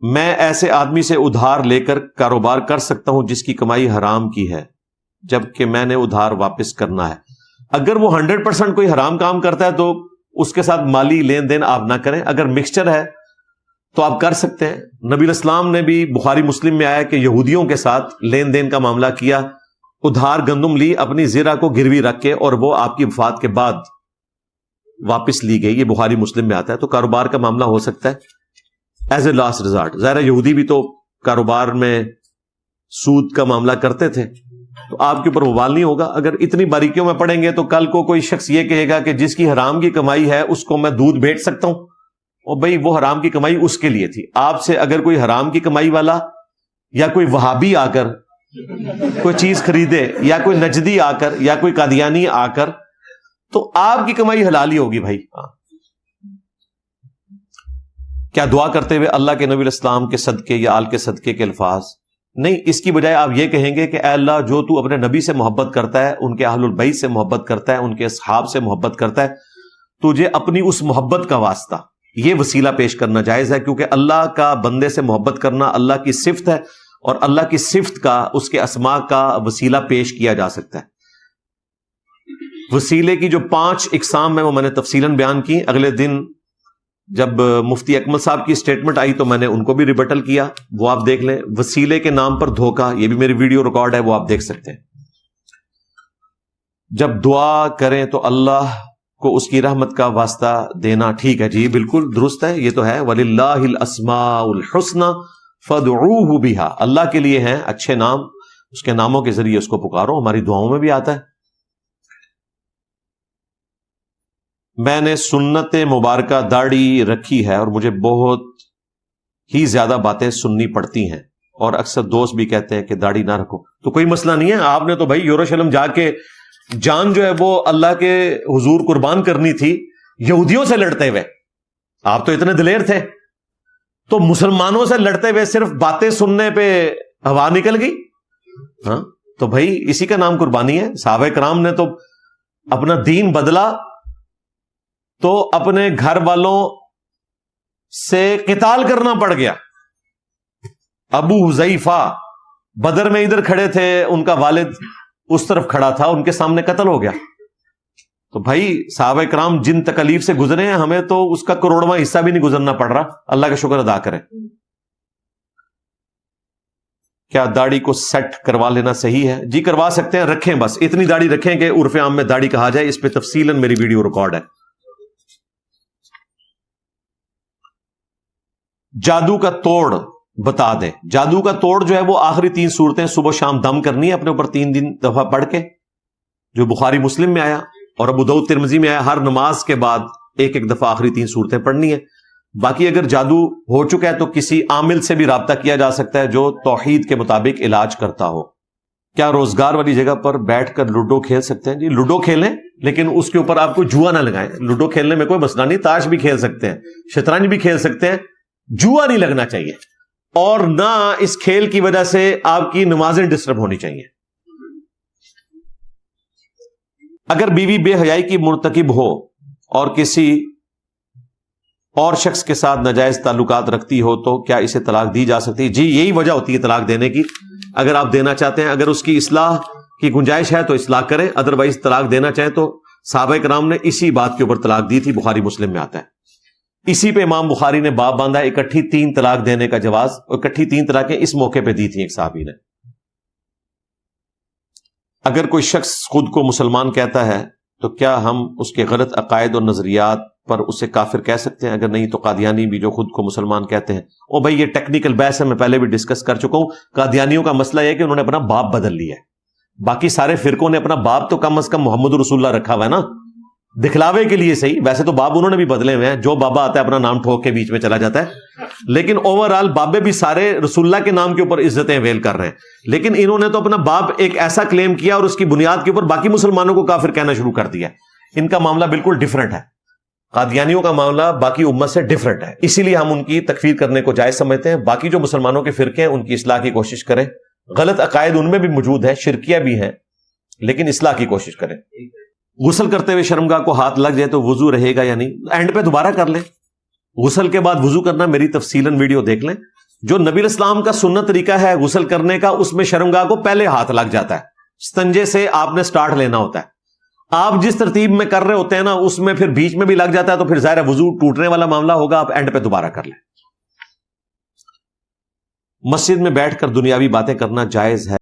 میں ایسے آدمی سے ادھار لے کر کاروبار کر سکتا ہوں جس کی کمائی حرام کی ہے جبکہ میں نے ادھار واپس کرنا ہے؟ اگر وہ 100% کوئی حرام کام کرتا ہے تو اس کے ساتھ مالی لین دین آپ نہ کریں. اگر مکسچر ہے تو آپ کر سکتے ہیں. نبی الاسلام نے بھی بخاری مسلم میں آیا کہ یہودیوں کے ساتھ لین دین کا معاملہ کیا, ادھار گندم لی اپنی زرہ کو گروی رکھ کے, اور وہ آپ کی وفات کے بعد واپس لی گئی. یہ بخاری مسلم میں آتا ہے. تو کاروبار کا معاملہ ہو سکتا ہے ایز اے لاسٹ ریزارٹ. ظاہر یہودی بھی تو کاروبار میں سود کا معاملہ کرتے تھے, تو آپ کے اوپر وبال نہیں ہوگا. اگر اتنی باریکیوں میں پڑیں گے تو کل کو کوئی شخص یہ کہے گا کہ جس کی حرام کی کمائی ہے اس کو میں دودھ بیچ سکتا ہوں, اور بھئی وہ حرام کی کمائی اس کے لیے تھی. آپ سے اگر کوئی حرام کی کمائی والا یا کوئی وہابی آ کر کوئی چیز خریدے, یا کوئی نجدی آ کر, یا کوئی قادیانی آ کر, تو آپ کی کمائی حلال ہی ہوگی بھائی. کیا دعا کرتے ہوئے اللہ کے نبی الاسلام کے صدقے یا آل کے صدقے کے الفاظ نہیں؟ اس کی بجائے آپ یہ کہیں گے کہ اے اللہ, جو تو اپنے نبی سے محبت کرتا ہے, ان کے اہل البیت سے محبت کرتا ہے, ان کے اصحاب سے محبت کرتا ہے, تجھے اپنی اس محبت کا واسطہ یہ وسیلہ پیش کرنا جائز ہے, کیونکہ اللہ کا بندے سے محبت کرنا اللہ کی صفت ہے, اور اللہ کی صفت کا, اس کے اسماء کا وسیلہ پیش کیا جا سکتا ہے. وسیلے کی جو 5 اقسام ہیں وہ میں نے تفصیلاً بیان کی. اگلے دن جب مفتی اکمل صاحب کی سٹیٹمنٹ آئی تو میں نے ان کو بھی ریبٹل کیا, وہ آپ دیکھ لیں. وسیلے کے نام پر دھوکہ, یہ بھی میری ویڈیو ریکارڈ ہے, وہ آپ دیکھ سکتے ہیں. جب دعا کریں تو اللہ کو اس کی رحمت کا واسطہ دینا ٹھیک ہے؟ جی بالکل درست ہے, یہ تو ہے. وَلِلَّهِ الْأَسْمَاءُ الْحُسْنَى فَادْعُوهُ بِهَا, اللہ کے لیے ہیں اچھے نام, اس کے ناموں کے ذریعے اس کو پکارو. ہماری دعاؤں میں بھی آتا ہے. میں نے سنت مبارکہ داڑھی رکھی ہے اور مجھے بہت ہی زیادہ باتیں سننی پڑتی ہیں, اور اکثر دوست بھی کہتے ہیں کہ داڑھی نہ رکھو. تو کوئی مسئلہ نہیں ہے. آپ نے تو بھائی یروشلم جا کے جان جو ہے وہ اللہ کے حضور قربان کرنی تھی یہودیوں سے لڑتے ہوئے. آپ تو اتنے دلیر تھے, تو مسلمانوں سے لڑتے ہوئے صرف باتیں سننے پہ ہوا نکل گئی. ہاں تو بھائی اسی کا نام قربانی ہے. صحابہ کرام نے تو اپنا دین بدلا تو اپنے گھر والوں سے قتال کرنا پڑ گیا. ابو حذیفہ بدر میں ادھر کھڑے تھے, ان کا والد اس طرف کھڑا تھا, ان کے سامنے قتل ہو گیا. تو بھائی صحابہ کرام جن تکلیف سے گزرے ہیں, ہمیں تو اس کا کروڑواں حصہ بھی نہیں گزرنا پڑ رہا. اللہ کا شکر ادا کریں. کیا داڑھی کو سیٹ کروا لینا صحیح ہے؟ جی کروا سکتے ہیں, رکھیں, بس اتنی داڑھی رکھیں کہ عرف عام میں داڑھی کہا جائے. اس پہ تفصیلاً میری ویڈیو ریکارڈ ہے. جادو کا توڑ بتا دیں. جادو کا توڑ جو ہے وہ آخری 3 صورتیں صبح شام دم کرنی ہے اپنے اوپر 3 دفعہ پڑھ کے, جو بخاری مسلم میں آیا اور ابو داؤد ترمذی میں آیا. ہر نماز کے بعد 1 دفعہ آخری 3 صورتیں پڑھنی ہے. باقی اگر جادو ہو چکا ہے تو کسی عامل سے بھی رابطہ کیا جا سکتا ہے جو توحید کے مطابق علاج کرتا ہو. کیا روزگار والی جگہ پر بیٹھ کر لوڈو کھیل سکتے ہیں؟ جی لوڈو کھیلیں, لیکن اس کے اوپر آپ کو جوا نہ لگائیں. لوڈو کھیلنے میں کوئی مسئلہ نہیں, تاش بھی کھیل سکتے ہیں, شطرنج بھی کھیل سکتے ہیں, جوا نہیں لگنا چاہیے, اور نہ اس کھیل کی وجہ سے آپ کی نمازیں ڈسٹرب ہونی چاہیے. اگر بیوی بے حیائی کی مرتکب ہو اور کسی اور شخص کے ساتھ ناجائز تعلقات رکھتی ہو تو کیا اسے طلاق دی جا سکتی ہے؟ جی یہی وجہ ہوتی ہے طلاق دینے کی. اگر آپ دینا چاہتے ہیں, اگر اس کی اصلاح کی گنجائش ہے تو اصلاح کریں, ادروائز طلاق دینا چاہیں تو صحابہ کرام نے اسی بات کے اوپر طلاق دی تھی. بخاری مسلم میں آتا ہے. اسی پہ امام بخاری نے باب باندھا اکٹھی 3 طلاق دینے کا جواز, اور اکٹھی 3 طلاقیں اس موقع پہ دی تھی ایک صحابی نے. اگر کوئی شخص خود کو مسلمان کہتا ہے تو کیا ہم اس کے غلط عقائد اور نظریات پر اسے کافر کہہ سکتے ہیں؟ اگر نہیں تو قادیانی بھی جو خود کو مسلمان کہتے ہیں. او بھائی یہ ٹیکنیکل بحث ہے, میں پہلے بھی ڈسکس کر چکا ہوں. قادیانیوں کا مسئلہ یہ ہے کہ انہوں نے اپنا باپ بدل لیا ہے. باقی سارے فرقوں نے اپنا باپ تو کم از کم محمد رسول اللہ رکھا ہوا ہے نا, دکھلاوے کے لیے صحیح. ویسے تو باب انہوں نے بھی بدلے ہوئے ہیں, جو بابا آتا ہے اپنا نام ٹھوک کے بیچ میں چلا جاتا ہے, لیکن اوور آل بابے بھی سارے رسول اللہ کے نام کے اوپر عزتیں اویل کر رہے ہیں. لیکن انہوں نے تو اپنا باپ ایک ایسا کلیم کیا اور اس کی بنیاد کے اوپر باقی مسلمانوں کو کافر کہنا شروع کر دیا. ان کا معاملہ بالکل ڈیفرنٹ ہے. قادیانیوں کا معاملہ باقی امت سے ڈیفرنٹ ہے, اسی لیے ہم ان کی تکفیر کرنے کو جائز سمجھتے ہیں. باقی جو مسلمانوں کے فرقے ہیں ان کی اصلاح کی کوشش کریں. غلط عقائد ان میں بھی موجود ہے, شرکیہ بھی ہیں, لیکن اصلاح کی کوشش کریں. غسل کرتے ہوئے شرمگاہ کو ہاتھ لگ جائے تو وضو رہے گا یا نہیں؟ اینڈ پہ دوبارہ کر لیں. غسل کے بعد وضو کرنا میری تفصیلاً ویڈیو دیکھ لیں. جو نبی اسلام کا سنت طریقہ ہے غسل کرنے کا، اس میں شرمگاہ کو پہلے ہاتھ لگ جاتا ہے، استنجے سے آپ نے سٹارٹ لینا ہوتا ہے۔ آپ جس ترتیب میں کر رہے ہوتے ہیں نا، اس میں پھر بیچ میں بھی لگ جاتا ہے، تو پھر ظاہر وضو ٹوٹنے والا معاملہ ہوگا، آپ اینڈ پہ دوبارہ کر لیں۔ مسجد میں بیٹھ کر دنیاوی باتیں کرنا جائز ہے؟